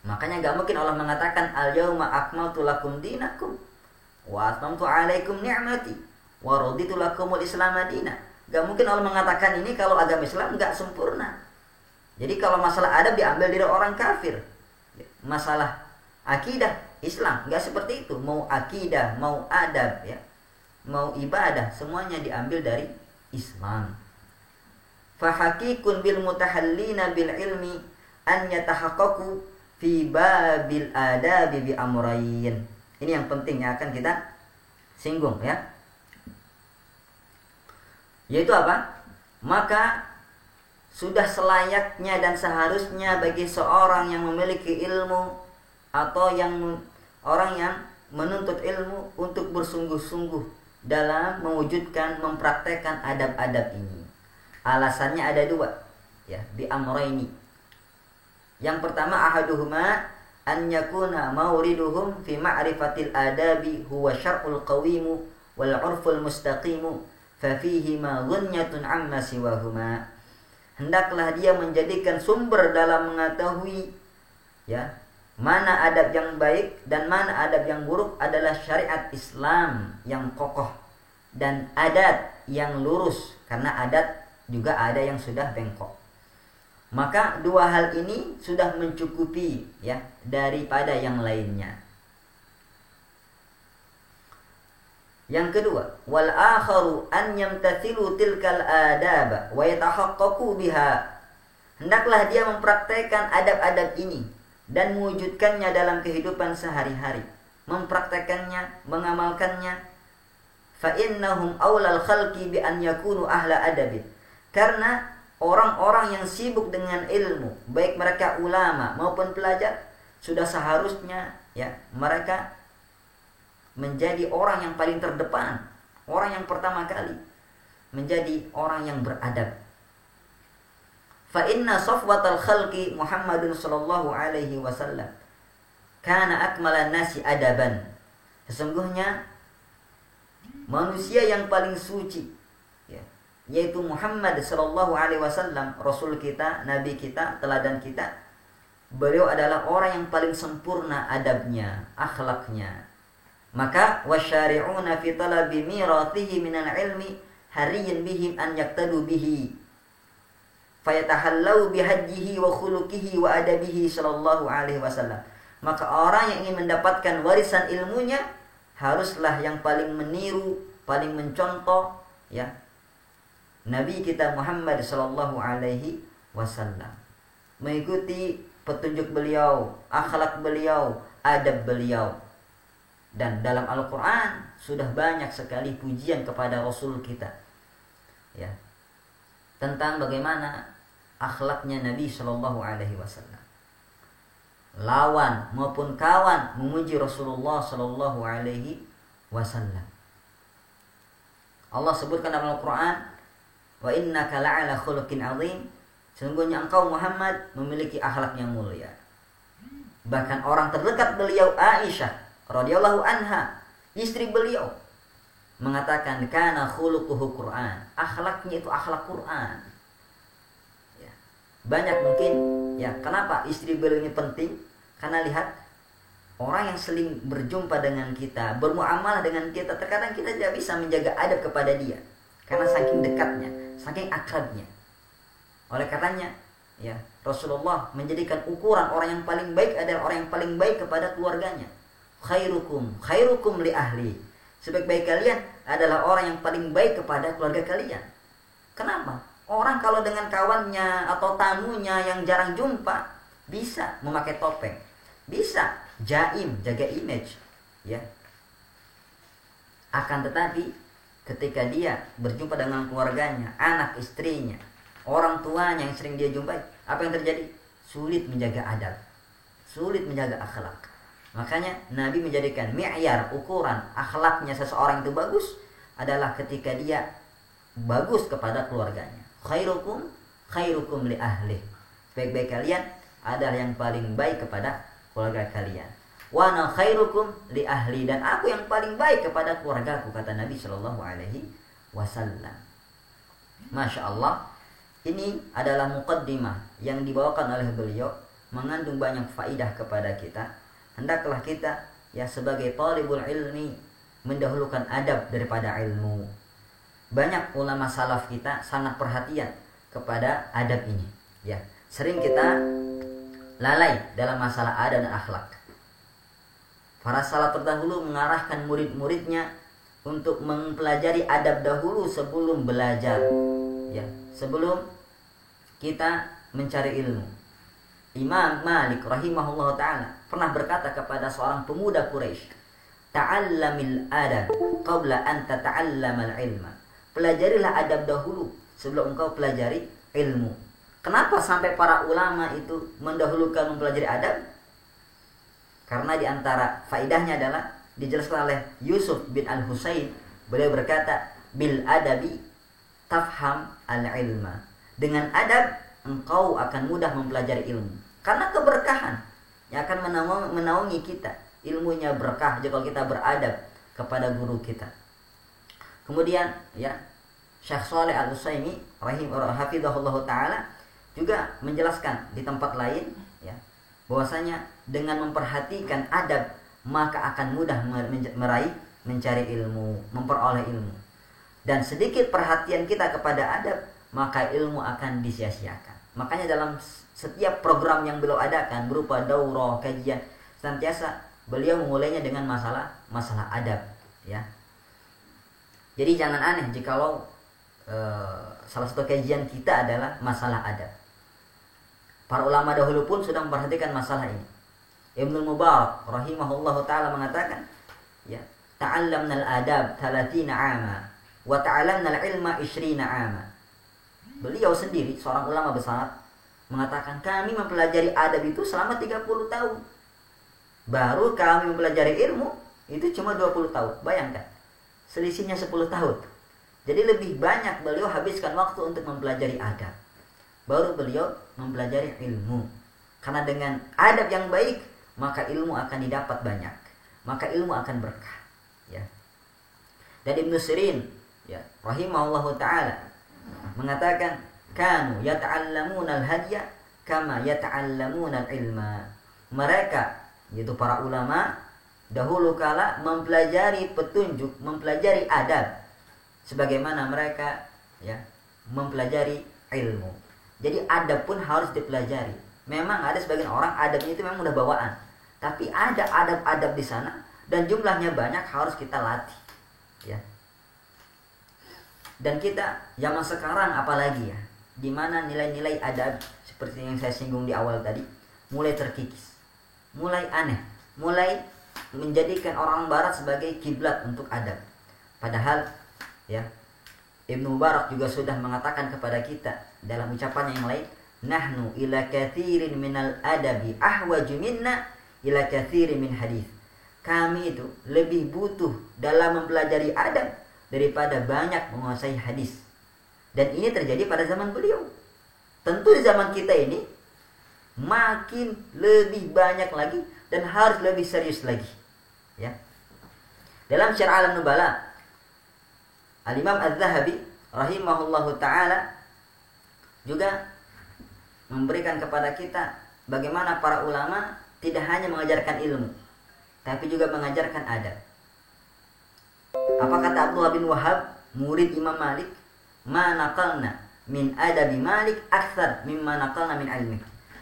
Makanya gak mungkin Allah mengatakan al-yauma akmaltu lakum dinakum wa atmamtu alaikum ni'mati wa raditu lakumul islam madina. Gak mungkin Allah mengatakan ini kalau agama Islam gak sempurna. Jadi kalau masalah adab diambil dari orang kafir. Masalah akidah Islam gak seperti itu. Mau akidah, mau adab, ya, mau ibadah, semuanya diambil dari Islam. Fahakikun bil mutahallina bil ilmi an yatahaqqaqu fi babil adabi bi amrayn. Ini yang penting yang akan kita singgung, ya. Yaitu apa? Maka sudah selayaknya dan seharusnya bagi seorang yang memiliki ilmu atau orang yang menuntut ilmu untuk bersungguh-sungguh dalam mewujudkan, mempraktekkan adab-adab ini. Alasannya ada dua, ya, bi amrayni. Yang pertama, ahaduhuma an yakuna mauriduhum fi ma'rifatil adabi huwa syar'ul qawimu wal 'urful mustaqimu fa fihi ma ghunyatun amma siwahuma. Hendaklah dia menjadikan sumber dalam mengetahui, ya, mana adab yang baik dan mana adab yang buruk adalah syariat Islam yang kokoh dan adat yang lurus, karena adat juga ada yang sudah bengkok. Maka dua hal ini sudah mencukupi, ya, daripada yang lainnya. Yang kedua, wal akharu an yamtathilu tilkal adab wa yatahaqqaqu biha. Hendaklah dia mempraktekkan adab-adab ini dan mewujudkannya dalam kehidupan sehari-hari, mempraktekannya, mengamalkannya. Fa innahum aulal khalqi bi an yakunu ahla adabin. Karena orang-orang yang sibuk dengan ilmu, baik mereka ulama maupun pelajar, sudah seharusnya, ya, mereka menjadi orang yang paling terdepan, orang yang pertama kali menjadi orang yang beradab. Fa inna safwatal khalqi Muhammadun sallallahu alaihi wasallam kana akmalan nasi adaban. Sesungguhnya manusia yang paling suci, yaitu Muhammad sallallahu alaihi wasallam, Rasul kita, Nabi kita, teladan kita. Beliau adalah orang yang paling sempurna adabnya, akhlaknya. Maka wasyari'una fi talabi miratihi minal ilmi hariyin bihim an yaktadu bihi fayatahallau bihajjihi wa khuluqihi wa adabihi sallallahu alaihi wasallam. Maka orang yang ingin mendapatkan warisan ilmunya haruslah yang paling meniru, paling mencontoh, ya, Nabi kita Muhammad sallallahu alaihi wasallam, mengikuti petunjuk beliau, akhlak beliau, adab beliau. Dan dalam Al-Qur'an sudah banyak sekali pujian kepada Rasul kita, ya, tentang bagaimana akhlaknya Nabi sallallahu alaihi wasallam. Lawan maupun kawan memuji Rasulullah sallallahu alaihi wasallam. Allah sebutkan dalam Al-Qur'an, wa innaka la'ala khuluqin 'azim. Sesungguhnya engkau Muhammad memiliki akhlak yang mulia. Bahkan orang terdekat beliau, Aisyah radhiyallahu anha, istri beliau, mengatakan kana khuluquhu Qur'an. Akhlaknya itu akhlak Qur'an. Ya. Banyak mungkin, ya, kenapa istri beliau ini penting? Karena lihat orang yang sering berjumpa dengan kita, bermuamalah dengan kita, terkadang kita tidak bisa menjaga adab kepada dia karena saking dekatnya, saking akrabnya. Oleh karenanya, ya, Rasulullah menjadikan ukuran orang yang paling baik adalah orang yang paling baik kepada keluarganya. Khairukum li ahli. Sebaik-baik kalian adalah orang yang paling baik kepada keluarga kalian. Kenapa? Orang kalau dengan kawannya atau tamunya yang jarang jumpa bisa memakai topeng, bisa jaim, jaga image, ya. Akan tetapi ketika dia berjumpa dengan keluarganya, anak istrinya, orang tuanya yang sering dia jumpai, apa yang terjadi? Sulit menjaga adab, sulit menjaga akhlak. Makanya Nabi menjadikan mi'yar, ukuran akhlaknya seseorang itu bagus adalah ketika dia bagus kepada keluarganya. Khairukum li ahli. Baik-baik kalian adalah yang paling baik kepada keluarga kalian. Wa ana khairukum li ahli, dan aku yang paling baik kepada keluargaku, kata Nabi Shallallahu alaihi wasallam. Masya Allah, ini adalah muqaddimah yang dibawakan oleh beliau, mengandung banyak faidah kepada kita. Hendaklah kita, ya, sebagai talibul ilmi mendahulukan adab daripada ilmu. Banyak ulama salaf kita sangat perhatian kepada adab ini, ya. Sering kita lalai dalam masalah adab dan akhlak. Para salaf terdahulu mengarahkan murid-muridnya untuk mempelajari adab dahulu sebelum belajar, ya, sebelum kita mencari ilmu. Imam Malik rahimahullah ta'ala pernah berkata kepada seorang pemuda Quraisy, ta'allamil adab qabla an tata'allamal ilma. Pelajarilah adab dahulu sebelum engkau pelajari ilmu. Kenapa sampai para ulama itu mendahulukan mempelajari adab? Karena di antara faidahnya adalah dijelaskan oleh Yusuf bin Al-Husain. Beliau berkata, bil adabi tafham al-ilma. Dengan adab engkau akan mudah mempelajari ilmu. Karena keberkahan yang akan menaungi kita. Ilmunya berkah jika kita beradab kepada guru kita. Kemudian, ya, Syekh Shalih Al-Utsaimin hafizahullah taala juga menjelaskan di tempat lain, ya, bahwasanya dengan memperhatikan adab maka akan mudah mencari ilmu, memperoleh ilmu. Dan sedikit perhatian kita kepada adab, maka ilmu akan disia-siakan. Makanya dalam setiap program yang beliau adakan berupa daurah, kajian, senantiasa beliau memulainya dengan masalah adab, ya. Jadi jangan aneh jikalau salah satu kajian kita adalah masalah adab. Para ulama dahulu pun sudah memperhatikan masalah ini. Ibnu Mubarak rahimahullah taala mengatakan, ya, ta'allamna al-adab 30 'ama wa ta'allamna al-ilma 20 'ama. Beliau sendiri, seorang ulama besar, mengatakan kami mempelajari adab itu selama 30 tahun. Baru kami mempelajari ilmu itu cuma 20 tahun. Bayangkan, selisihnya 10 tahun. Jadi lebih banyak beliau habiskan waktu untuk mempelajari adab. Baru beliau mempelajari ilmu. Karena dengan adab yang baik, maka ilmu akan didapat banyak. Maka ilmu akan berkah, ya. Dan Ibnu Sirin, ya, rahimahullahu taala mengatakan, kanu yata'allamuna al-hadya kama yata'allamuna al-ilma. Mereka, yaitu para ulama dahulu kala, mempelajari petunjuk, mempelajari adab sebagaimana mereka, ya, mempelajari ilmu. Jadi adab pun harus dipelajari. Memang ada sebagian orang adabnya itu memang udah bawaan, tapi ada adab-adab di sana dan jumlahnya banyak, harus kita latih, ya. Dan kita zaman sekarang apalagi, ya, di mana nilai-nilai adab seperti yang saya singgung di awal tadi mulai terkikis, mulai aneh, mulai menjadikan orang barat sebagai kiblat untuk adab. Padahal, ya, Ibnu Mubarak juga sudah mengatakan kepada kita dalam ucapannya yang lain, nahnu ila kathirin minal adabi ahwaju minna ila kathirin min hadis. Kami itu lebih butuh dalam mempelajari adab daripada banyak menguasai hadis. Dan ini terjadi pada zaman beliau. Tentu di zaman kita ini makin lebih banyak lagi dan harus lebih serius lagi, ya. Dalam Syiar A'lam Nubala, Al-Imam Az-Zahabi rahimahullahu ta'ala juga memberikan kepada kita bagaimana para ulama tidak hanya mengajarkan ilmu, tapi juga mengajarkan adab. Apa kata Abdullah bin Wahab, murid Imam Malik? Ma naqalna min adabi Malik akthar mimma naqalna min ilmi.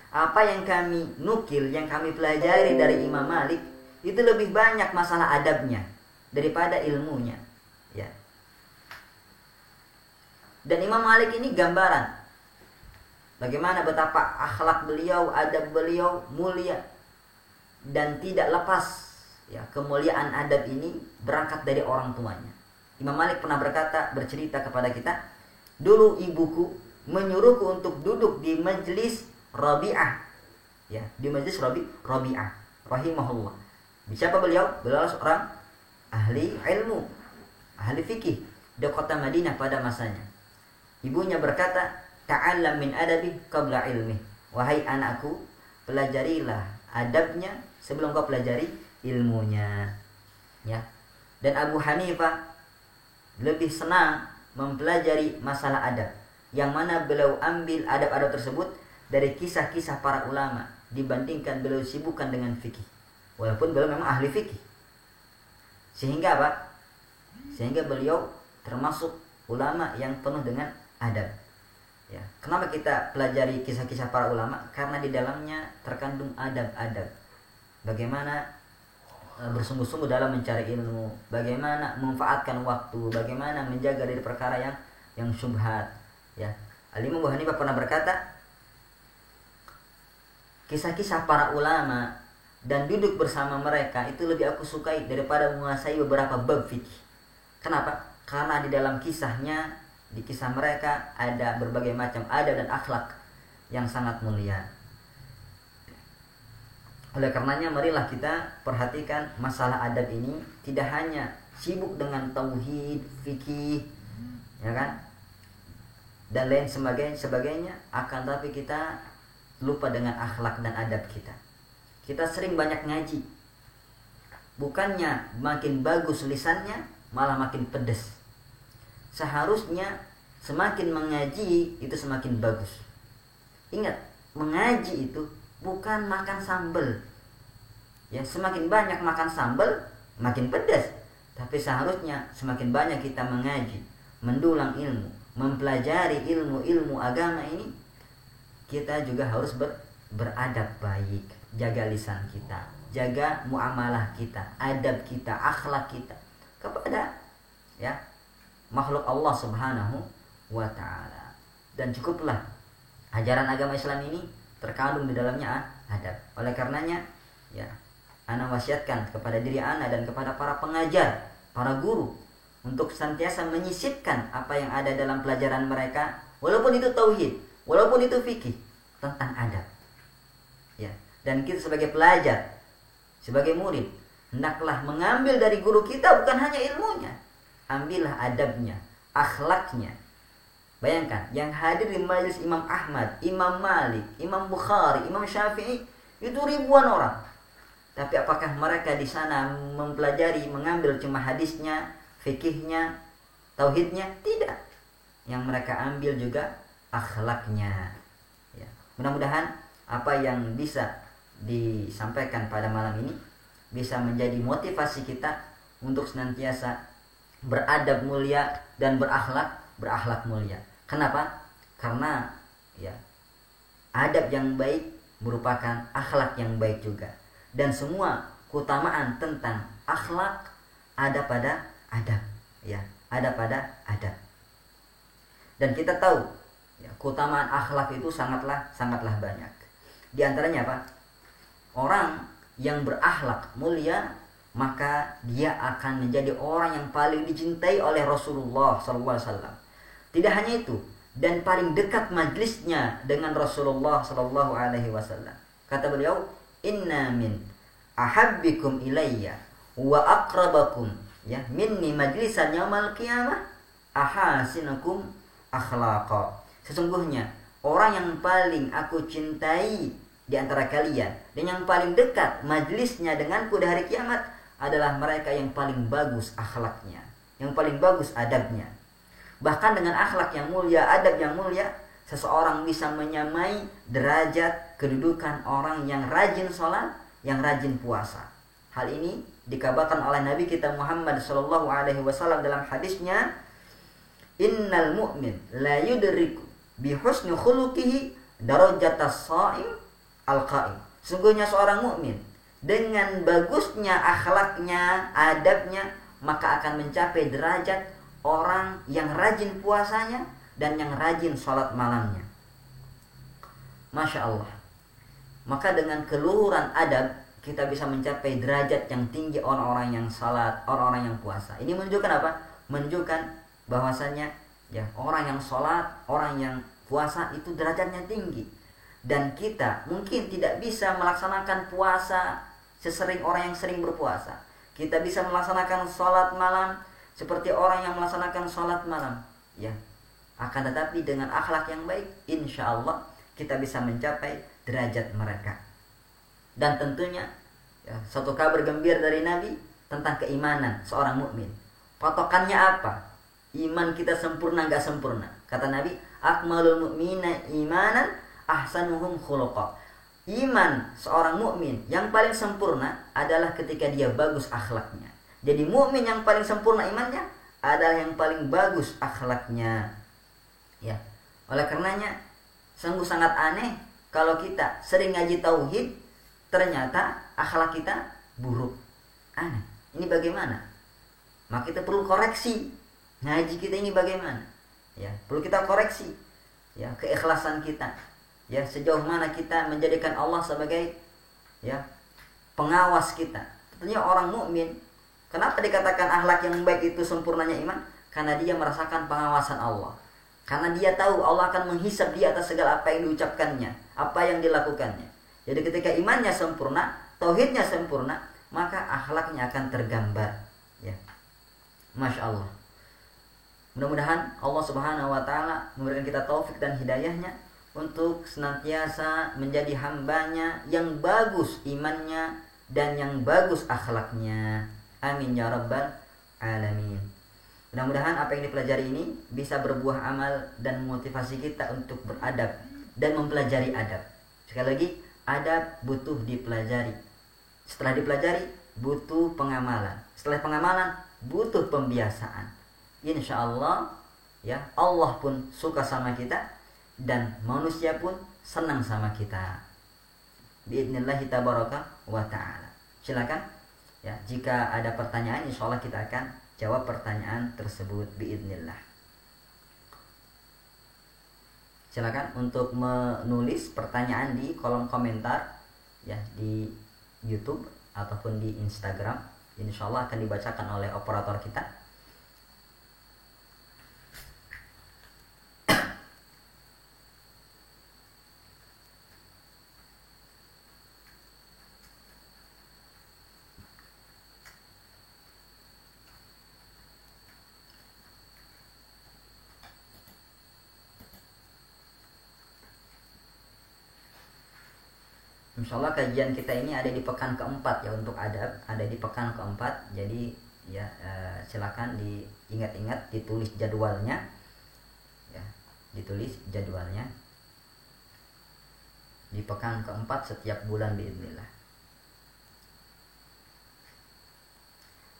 Apa yang kami nukil, yang kami pelajari dari Imam Malik itu lebih banyak masalah adabnya daripada ilmunya, ya. Dan Imam Malik ini gambaran bagaimana betapa akhlak beliau, adab beliau mulia, dan tidak lepas, ya, kemuliaan adab ini berangkat dari orang tuanya. Imam Malik pernah bercerita kepada kita, dulu ibuku menyuruhku untuk duduk di majelis Rabi'ah, ya, di majelis Rabi'ah rahimahullah. Siapa beliau? Beliau seorang ahli ilmu, ahli fikih di kota Madinah pada masanya. Ibunya berkata, ta'allam min adabi qabla ilmi. Wahai anakku, pelajarilah adabnya sebelum kau pelajari ilmunya, ya. Dan Abu Hanifah lebih senang mempelajari masalah adab, yang mana beliau ambil adab-adab tersebut dari kisah-kisah para ulama dibandingkan beliau sibukkan dengan fikih, walaupun beliau memang ahli fikih. Sehingga apa? Sehingga beliau termasuk ulama yang penuh dengan adab, ya. Kenapa kita pelajari kisah-kisah para ulama? Karena di dalamnya terkandung adab-adab. Bagaimana bersungguh-sungguh dalam mencari ilmu, bagaimana memanfaatkan waktu, bagaimana menjaga dari perkara yang syubhat, ya. Al-Imam Abu Hanifah pernah berkata, kisah-kisah para ulama dan duduk bersama mereka itu lebih aku sukai daripada menguasai beberapa bab fikih. Kenapa? Karena di dalam kisahnya, di kisah mereka ada berbagai macam adab dan akhlak yang sangat mulia. Oleh karenanya marilah kita perhatikan masalah adab ini, tidak hanya sibuk dengan tauhid, fikih, ya kan, dan lain sebagainya, akan tapi kita lupa dengan akhlak dan adab kita. Kita sering banyak ngaji, bukannya makin bagus lisannya, malah makin pedas. Seharusnya semakin mengaji itu semakin bagus. Ingat, mengaji itu bukan makan sambal, ya. Semakin banyak makan sambal makin pedas. Tapi seharusnya semakin banyak kita mengaji, mendulang ilmu, mempelajari ilmu-ilmu agama ini, kita juga harus beradab baik, jaga lisan kita, jaga muamalah kita, adab kita, akhlak kita kepada, ya, makhluk Allah Subhanahu wa ta'ala. Dan cukuplah ajaran agama Islam ini terkandung di dalamnya adab. Oleh karenanya, ya, ana wasiatkan kepada diri ana dan kepada para pengajar, para guru, untuk senantiasa menyisipkan apa yang ada dalam pelajaran mereka, walaupun itu tauhid, walaupun itu fikih, tentang adab, ya. Dan kita sebagai pelajar, sebagai murid, hendaklah mengambil dari guru kita bukan hanya ilmunya, ambillah adabnya, akhlaknya. Bayangkan, yang hadir di majelis Imam Ahmad, Imam Malik, Imam Bukhari, Imam Syafi'i, itu ribuan orang. Tapi apakah mereka di sana mempelajari, mengambil cuma hadisnya, fikihnya, tauhidnya? Tidak. Yang mereka ambil juga akhlaknya, ya. Mudah-mudahan apa yang bisa disampaikan pada malam ini bisa menjadi motivasi kita untuk senantiasa beradab mulia dan berakhlak mulia. Kenapa? Karena, ya, adab yang baik merupakan akhlak yang baik juga. Dan semua keutamaan tentang akhlak ada pada adab, ya, ada pada adab. Dan kita tahu, ya, keutamaan akhlak itu sangatlah banyak. Di antaranya apa? Orang yang berakhlak mulia, maka dia akan menjadi orang yang paling dicintai oleh Rasulullah SAW. Tidak hanya itu, dan paling dekat majlisnya dengan Rasulullah SAW. Kata beliau, inna min ahabbikum ilayya wa aqrabakum, ya, minni majlisan yaumal qiyamah ahasinukum akhlaqa. Sesungguhnya orang yang paling aku cintai di antara kalian dan yang paling dekat majlisnya denganku di hari kiamat adalah mereka yang paling bagus akhlaknya, yang paling bagus adabnya. Bahkan dengan akhlak yang mulia, adab yang mulia, seseorang bisa menyamai derajat kedudukan orang yang rajin sholat, yang rajin puasa. Hal ini dikabarkan oleh Nabi kita Muhammad sallallahu alaihi wasallam dalam hadisnya, innal mu'min la yudriku bi husni khuluqihi darajatas shaim al-qa'im. Sungguhnya seorang mukmin dengan bagusnya akhlaknya, adabnya, maka akan mencapai derajat orang yang rajin puasanya dan yang rajin sholat malamnya. Masya Allah. Maka dengan keluhuran adab kita bisa mencapai derajat yang tinggi orang-orang yang salat, orang-orang yang puasa. Ini menunjukkan apa? Menunjukkan bahwasannya ya orang yang salat, orang yang puasa itu derajatnya tinggi. Dan kita mungkin tidak bisa melaksanakan puasa sesering orang yang sering berpuasa. Kita bisa melaksanakan salat malam seperti orang yang melaksanakan salat malam, ya. Akan tetapi dengan akhlak yang baik, insya Allah kita bisa mencapai derajat mereka. Dan tentunya ya, satu kabar gembira dari Nabi tentang keimanan seorang mukmin. Patokannya apa? Iman kita sempurna nggak sempurna? Kata Nabi, akmalul mu'mina imanan ahsanuhum khuluqa. Iman seorang mukmin yang paling sempurna adalah ketika dia bagus akhlaknya. Jadi mukmin yang paling sempurna imannya adalah yang paling bagus akhlaknya. Ya. Oleh karenanya sungguh sangat aneh kalau kita sering ngaji tauhid ternyata akhlak kita buruk. Aneh. Ini bagaimana? Maka kita perlu koreksi. Ngaji kita ini bagaimana? Ya, perlu kita koreksi. Ya, keikhlasan kita. Ya, sejauh mana kita menjadikan Allah sebagai ya pengawas kita. Tentunya orang mukmin, kenapa dikatakan akhlak yang baik itu sempurnanya iman? Karena dia merasakan pengawasan Allah. Karena dia tahu Allah akan menghisab dia atas segala apa yang diucapkannya, apa yang dilakukannya. Jadi ketika imannya sempurna, tauhidnya sempurna, maka akhlaknya akan tergambar. Ya, Masya Allah. Mudah-mudahan Allah Subhanahu Wa Taala memberikan kita taufik dan hidayahnya untuk senantiasa menjadi hambanya yang bagus imannya dan yang bagus akhlaknya. Amin ya rabbal alamin. Mudah-mudahan apa yang dipelajari ini bisa berbuah amal dan memotivasi kita untuk beradab dan mempelajari adab. Sekali lagi, adab butuh dipelajari. Setelah dipelajari, butuh pengamalan. Setelah pengamalan, butuh pembiasaan. Insya Allah, ya Allah pun suka sama kita dan manusia pun senang sama kita. Biidnillahi tabaraka wa ta'ala. Silakan, ya jika ada pertanyaan, insya Allah kita akan jawab pertanyaan tersebut biidnillah. Silakan untuk menulis pertanyaan di kolom komentar ya di YouTube ataupun di Instagram. Insya Allah akan dibacakan oleh operator kita. Insyaallah kajian kita ini ada di pekan keempat ya untuk adab, ada di pekan keempat. Jadi ya silakan diingat-ingat, ditulis jadwalnya, ya ditulis jadwalnya di pekan keempat setiap bulan biidznillah.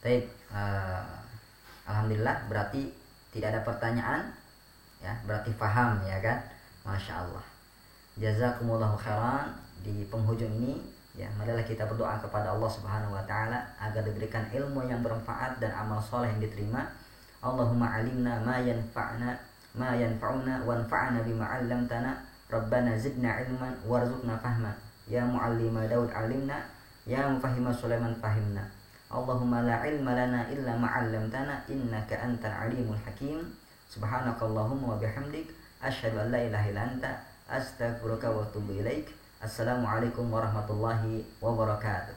Baik, alhamdulillah berarti tidak ada pertanyaan, ya berarti paham ya kan, masya Allah. Jazakumullahu khairan. Di penghujung ini ya marilah kita berdoa kepada Allah Subhanahu wa taala agar diberikan ilmu yang bermanfaat dan amal soleh yang diterima. Allahumma alimna ma yanfa'una wanfa'na bima 'allamtana. Rabbana zidna ilman warzuqna fahma. Ya muallima Daud alimna, ya mufahhima Sulaiman fahimna. Allahumma la ilma lana illa ma 'allamtana innaka antal alimul hakim. Subhanakallahumma wa bihamdik asyhadu an la ilaha illa anta astaghfiruka wa atubu ilaik. Assalamualaikum warahmatullahi wabarakatuh.